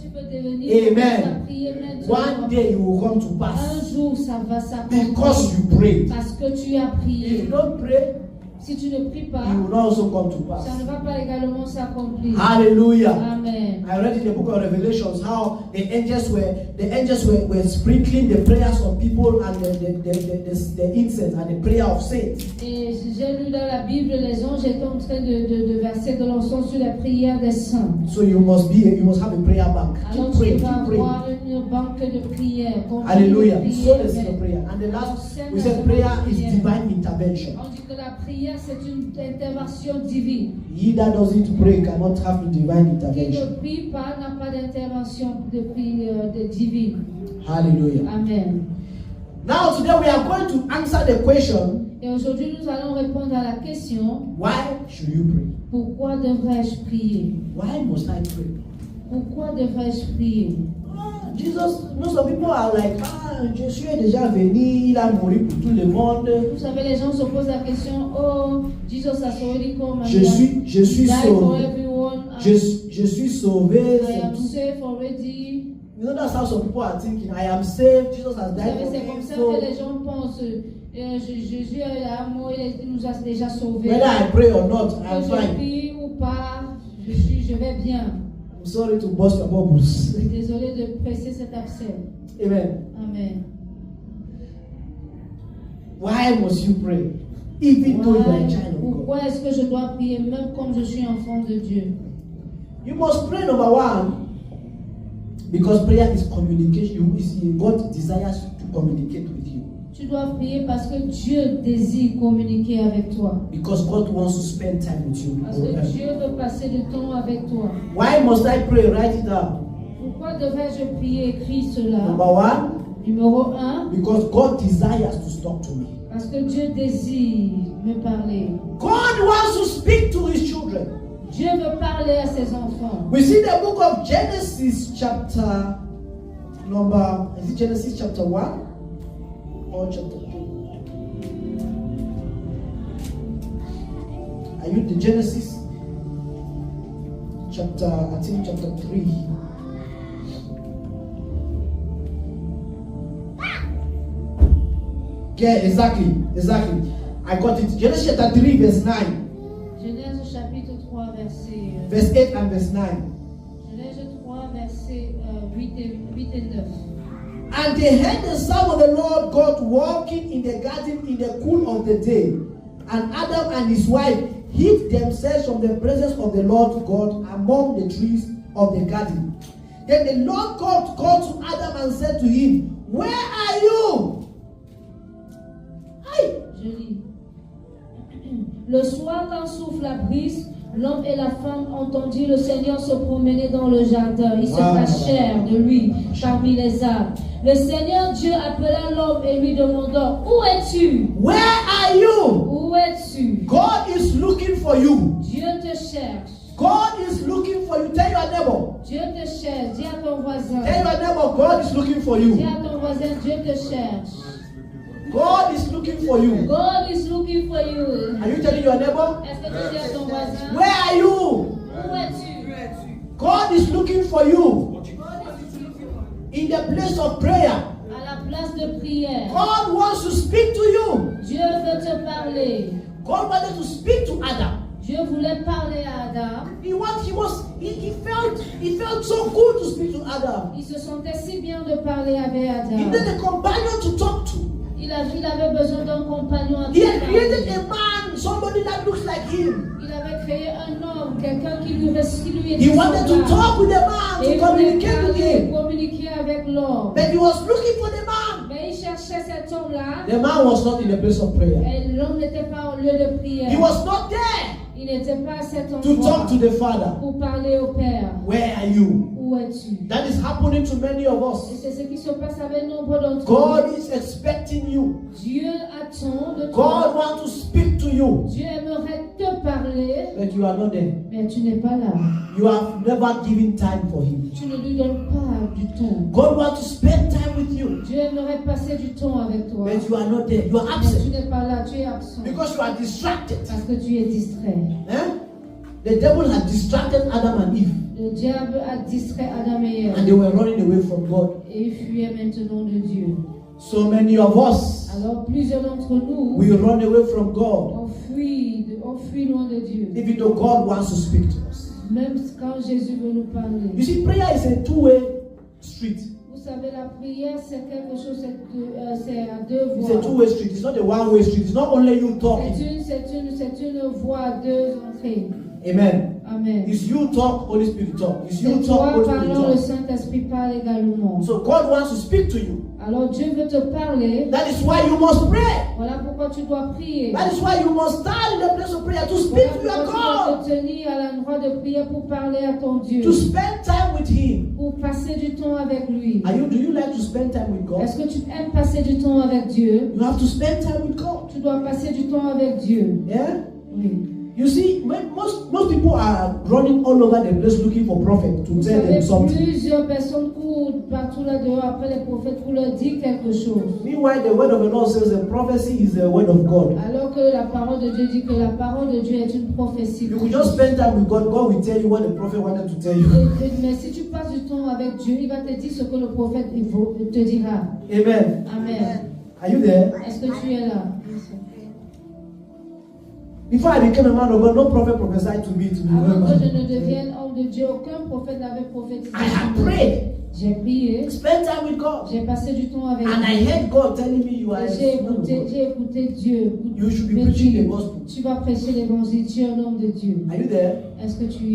tu peux devenir. Amen. Prier maintenant. One day it will come to Un pass. jour, ça va s'accomplir. Because you prayed. Parce que tu as If prié. you don't pray, Si tu ne pries pas, it will not also come to ça pass. ne va pas également s'accomplir. Hallelujah. Amen. I read in the book of Revelations how the angels were sprinkling the prayers of people and the incense and the prayer of saints. Et j'ai lu dans la Bible, les anges étaient en train de verser de l'encens sur la prière des saints. So you must have a prayer bank. Alors Keep praying, tu vas keep praying. avoir une banque de prière. Hallelujah. Continue de So prier, is your mais prayer. And the last, we said prayer is divine intervention. on dit que la prière c'est une intervention divine. He that doesn't pray cannot have a divine Qui ne intervention. prie pas n'a pas d'intervention de divine. Hallelujah. Amen. Now today we are going to answer the question, Et aujourd'hui nous allons répondre à la question, why should you pray? pourquoi devrais-je prier? Why must I pray? Pourquoi devrais-je prier? Jesus, some people are like, Jésus est déjà venu, il a mouru pour tout le monde. Vous savez, les gens se posent la question, oh, Jesus has already come and Je suis died for sauvé. everyone. Je suis sauvé. I am C'est tout. safe already. You know, that's how some people are thinking. I am saved. Jesus has Vous died savez, for c'est comme me. ça So, que les gens pensent, Jésus est mort, il nous a déjà sauvés. whether I pray or not, Que I'm je fine. prie ou pas, je vais bien. I'm sorry to burst your bubbles. Je suis désolé de presser cet abcès. Amen. Amen. Why must you pray? Even though you are a child of God. Pourquoi est-ce que je dois prier même comme je suis enfant de Dieu? You must pray, number one, because prayer is communication. God desires to communicate with you. Tu dois prier parce que Dieu désire communiquer avec toi. Because God wants to spend time with you. Parce que Dieu veut passer du temps avec toi. Why must I pray? Write it down. Pourquoi devrais-je prier? Écris cela. Number one, Numéro 1, because God desires to talk to me. parce que Dieu désire me parler. God wants to speak to his children. Dieu veut parler à ses enfants. We see the book of Genesis chapter number, is it Genesis chapter 1 or chapter 2? Are you the Genesis chapter, I think chapter 3. Yeah, exactly. I got it. Genesis chapter 3 verse 9. Genèse chapitre 3, verset, Verse 8 and verse 9. Genèse 3, verset 8 et 9. And they heard the sound of the Lord God walking in the garden in the cool of the day. And Adam and his wife hid themselves from the presence of the Lord God among the trees of the garden. Then the Lord God called to Adam and said to him, where are you? Hi. Je lis. Le soir, quand souffle la brise, l'homme et la femme entendirent le Seigneur se promener dans le jardin. Ils se cachèrent de lui parmi les arbres. Le Seigneur Dieu appela l'homme et lui demanda, où es-tu? Where are you? Où es-tu? God is looking for you. Dieu te cherche. God is looking for you. Tell your neighbor. Dieu te cherche. Dis à ton voisin. Tell your neighbor, God is looking for you. Dis à ton voisin, Dieu te cherche. God is looking for you. God is looking for you. Are you telling your neighbor? Est-ce que tu dis à ton voisin? Where are you? Où es-tu? God is looking for you. In the place of prayer. À la place de prière. God wants to speak to you. Dieu veut te parler. God wanted to speak to Adam. Dieu voulait parler à Adam. He felt so good to speak to Adam. Il se sentait si bien de parler avec Adam. He needed a companion to talk to. Il avait besoin d'un compagnon à He had parler. created a man, somebody that looks like him. Il avait créé un homme, quelqu'un qui lui était He wanted to semblable. talk with the man, Et to il voulait communicate with him. communiquer avec l'homme. But he was looking for the man. Mais il cherchait cet homme-là. The man was not in the place of prayer. Et l'homme n'était pas au lieu de prière. He was not there Il n'était pas à cet to endroit talk to the Father. pour parler au Père. Where are you? Où es-tu? That is happening to many of Et us. c'est ce qui se passe avec nombre d'entre God nous. is expecting you. Dieu attend de God toi. wants to speak to you. Dieu aimerait te parler, But you are not there. mais tu n'es pas là. You have never given time for him. Tu ne lui donnes pas du temps. God wants to spend time with you. Dieu aimerait passer du temps avec toi. But you are not there. You are Mais tu absent. n'es pas là, tu es absent. Because you are distracted. Parce que tu es distrait. Eh? The devil had distracted Adam and Eve. Le diable a distrait Adam et and Ève they were running away from God. et ils fuyaient maintenant de Dieu. So many of us, Alors plusieurs d'entre nous, we run away from God, on fuit loin de Dieu. even though God wants to speak to us. Même quand Jésus veut nous parler. You see, prayer is a two-way street. Vous savez, la prière, c'est quelque chose, c'est à deux It's a voies. two-way street. It's not a one-way street. It's not only you talking. C'est une voie à deux entrées. Amen. Amen. It's you talk, Holy Spirit talk. It's you C'est talk, toi Holy Spirit parlant, le talk. Saint-Esprit parle également. So God wants to speak to you. Alors Dieu veut te parler. That is why you must pray. Voilà pourquoi tu dois prier. That is why you must stand in the place of prayer to speak to Voilà your pourquoi God. tu dois te tenir à l'endroit de prière pour parler à ton Dieu. To spend time with Him. Pour passer du temps avec lui. Do you like to spend time with God? Est-ce que tu aimes passer du temps avec Dieu? You have to spend time with God. Tu dois passer du temps avec Dieu. Yeah? Oui. You see, most people are running all over the place looking for prophet to Vous tell them savez, something. plusieurs personnes courent partout là-dehors après les prophètes pour leur dire quelque chose. Meanwhile, the word of the Lord says the prophecy is the word of God. Alors que la parole de Dieu dit que la parole de Dieu est une prophétie. You could just spend time with God. God will tell you what the prophet wanted to tell you. Mais si tu passes du temps avec Dieu, il va te dire ce que le prophète te dira. Amen. Amen. Are you there? Est-ce que tu es là? Before I became a man of God, no prophet prophesied to me. Avant que je ne devienne homme de Dieu, aucun prophète n'avait prophétisé. I had prayed. J'ai prié. Spend time with God. J'ai passé du temps avec And I Dieu. heard God telling me you are a J'ai son of God. écouté Dieu. You should be me preaching dire, the gospel. Tu vas prêcher l'évangile, tu es un homme de Dieu. Are you there? Est-ce que tu